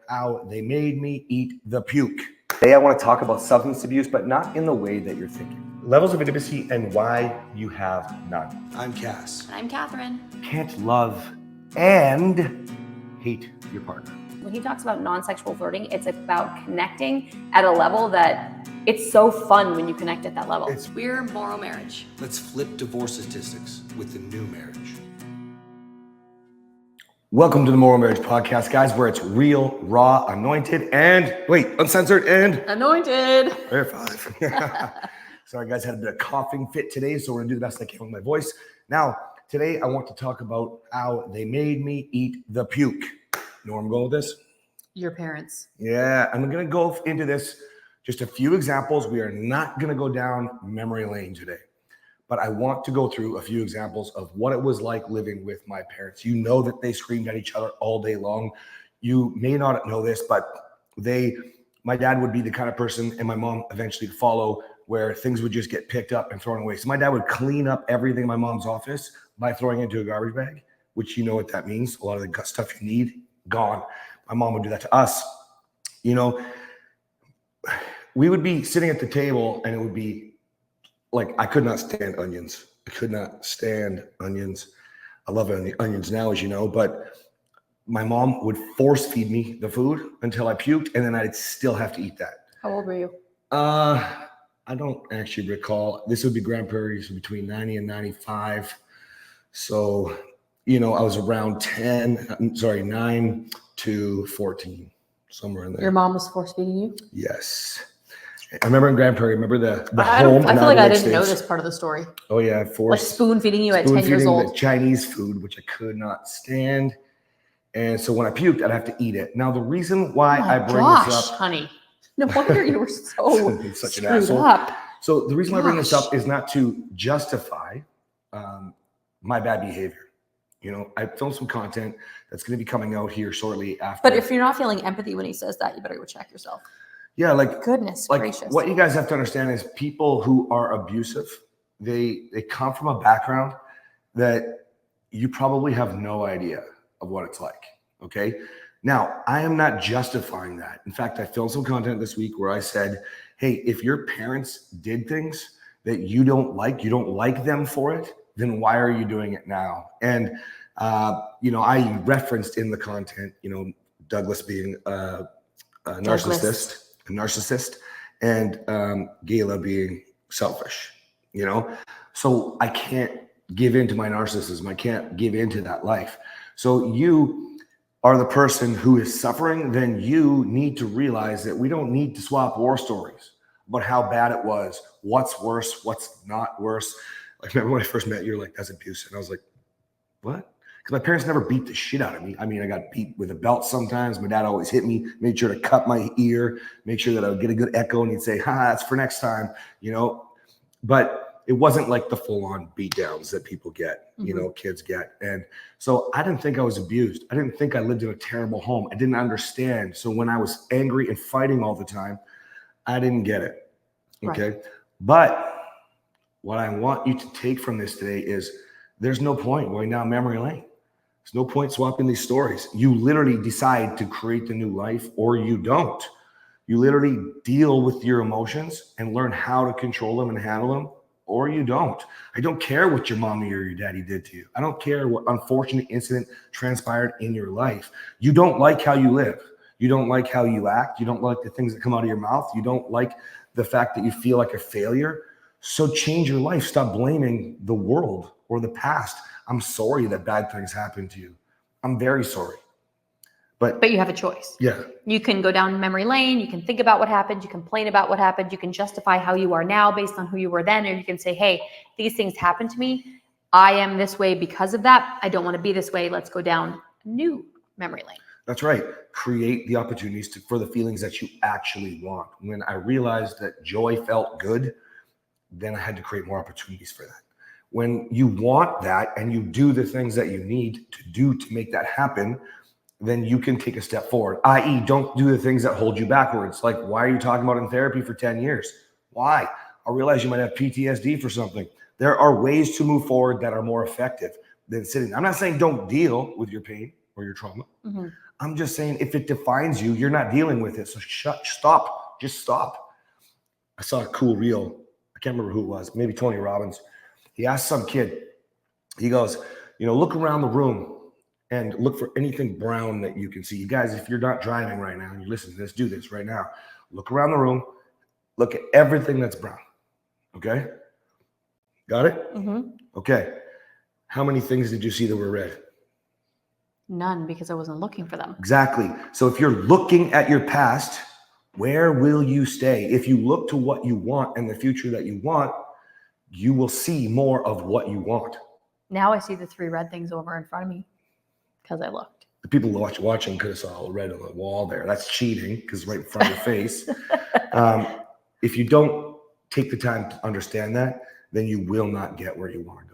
how they made me eat the puke. Today I want to talk about substance abuse, but not in the way that you're thinking. Levels of intimacy and why you have none. I'm Cass. I'm Kathryn. Can't love and hate your partner. When he talks about non-sexual flirting, it's about connecting at a level that it's so fun when you connect at that level. We're MorrowMarriage. Let's flip divorce statistics with the new marriage. Welcome to the MorrowMarriage podcast, guys, where it's real, raw, anointed, and uncensored and anointed. Fair five. Sorry, guys, had a bit of coughing fit today, so we're gonna do the best I can with my voice. Now, today I want to talk about how they made me eat the puke. You know where I'm going with this? Your parents. Yeah, I'm gonna go into this. Just a few examples. We are not gonna go down memory lane today, but I want to go through a few examples of what it was like living with my parents. You know that they screamed at each other all day long. You may not know this, but my dad would be the kind of person, and my mom eventually to follow, where things would just get picked up and thrown away. So my dad would clean up everything in my mom's office by throwing it into a garbage bag, which you know what that means. A lot of the stuff you need, gone. My mom would do that to us. You know, we would be sitting at the table and it would be like, I could not stand onions. I could not stand onions. I love onions now, as you know, but my mom would force feed me the food until I puked, and then I'd still have to eat that. How old were you? I don't actually recall. This would be Grand Prairie, so between 90 and 95. So, you know, I was around 9 to 14, somewhere in there. Your mom was force feeding you? Yes. I remember in Grand Prairie, remember the I home. I feel like I didn't know this part of the story. Oh yeah, Like spoon feeding you at 10 years old. The Chinese food, which I could not stand. And so when I puked, I'd have to eat it. Now, the reason why I bring this up, honey, no wonder you were so such an screwed asshole. up. So the reason why I bring this up is not to justify my bad behavior. You know, I filmed some content that's going to be coming out here shortly after. But if you're not feeling empathy when he says that, you better go check yourself. Yeah, like goodness gracious. What you guys have to understand is people who are abusive, they come from a background that you probably have no idea of what it's like. Okay. Now, I am not justifying that. In fact, I filmed some content this week where I said, hey, if your parents did things that you don't like them for it, then why are you doing it now? And, you know, I referenced in the content, you know, Douglas being a narcissist, and Gayla being selfish, you know? So I can't give into my narcissism. I can't give into that life. So you are the person who is suffering, then you need to realize that we don't need to swap war stories about how bad it was, what's worse, what's not worse. Like, remember when I first met you, you're like, that's abuse. And I was like, what? Because my parents never beat the shit out of me. I mean, I got beat with a belt sometimes. My dad always hit me, made sure to cut my ear, make sure that I would get a good echo, and he'd say, that's for next time, you know? But it wasn't like the full-on beat downs that people get, you know, kids get. And so I didn't think I was abused. I didn't think I lived in a terrible home. I didn't understand. So when I was angry and fighting all the time, I didn't get it. Okay. Right. But what I want you to take from this today is there's no point going down memory lane. There's no point swapping these stories. You literally decide to create the new life, or you don't. You literally deal with your emotions and learn how to control them and handle them, or you don't. I don't care what your mommy or your daddy did to you. I don't care what unfortunate incident transpired in your life. You don't like how you live. You don't like how you act. You don't like the things that come out of your mouth. You don't like the fact that you feel like a failure. So change your life. Stop blaming the world or the past. I'm sorry that bad things happened to you. I'm very sorry. But you have a choice. Yeah. You can go down memory lane. You can think about what happened. You can complain about what happened. You can justify how you are now based on who you were then. Or you can say, hey, these things happened to me. I am this way because of that. I don't want to be this way. Let's go down a new memory lane. That's right. Create the opportunities for the feelings that you actually want. When I realized that joy felt good, then I had to create more opportunities for that. When you want that and you do the things that you need to do to make that happen, then you can take a step forward, i.e. don't do the things that hold you backwards. Like, why are you talking about in therapy for 10 years? Why? I realize you might have PTSD for something. There are ways to move forward that are more effective than sitting. I'm not saying don't deal with your pain or your trauma. I'm just saying, if it defines you, you're not dealing with it. So stop. Just stop. I saw a cool reel. I can't remember who it was. Maybe Tony Robbins. He asked some kid, he goes, look around the room and look for anything brown that you can see. You guys, if you're not driving right now and you listen to this, do this right now. Look around the room. Look at everything that's brown. Okay? Got it? Mm-hmm. Okay. How many things did you see that were red? None, because I wasn't looking for them. Exactly. So if you're looking at your past, where will you stay? If you look to what you want and the future that you want, you will see more of what you want. Now I see the 3 red things over in front of me because I looked. The people watching could have saw all red on the wall there. That's cheating because it's right in front of your face. If you don't take the time to understand that, then you will not get where you want to go.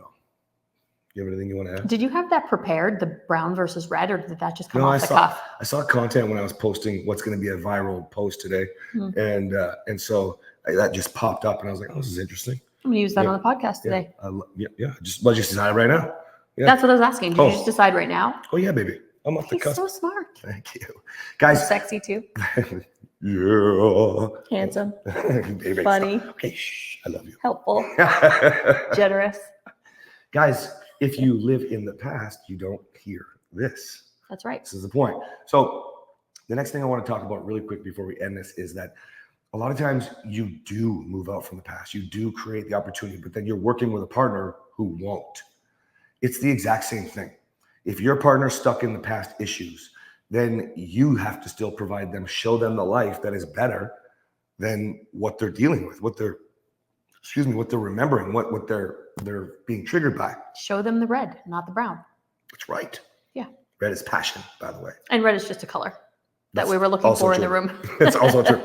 You have anything you want to add? Did you have that prepared, the brown versus red, or did that just come No, off the cuff? I saw content when I was posting what's going to be a viral post today. And so that just popped up and I was like, oh, this is interesting. I'm going to use that on the podcast today. Just decide right now. Yeah. That's what I was asking. Did you just decide right now? Oh, yeah, baby. I'm off the He's cusp. so smart. Thank you. Guys. Sexy too. Yeah. Handsome. Baby, funny. stop. Okay, shh. I love you. Helpful. Generous. Guys, if you live in the past, you don't hear this. That's right. This is the point. So the next thing I want to talk about really quick before we end this is that a lot of times you do move out from the past. You do create the opportunity, but then you're working with a partner who won't. It's the exact same thing. If your partner's stuck in the past issues, then you have to still provide them, show them the life that is better than what they're dealing with, what they're remembering, what they're being triggered by. Show them the red, not the brown. That's right. Yeah. Red is passion, by the way. And red is just a color that That's we were looking for in the room. It's also true.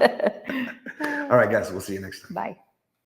All right, guys, we'll see you next time. Bye.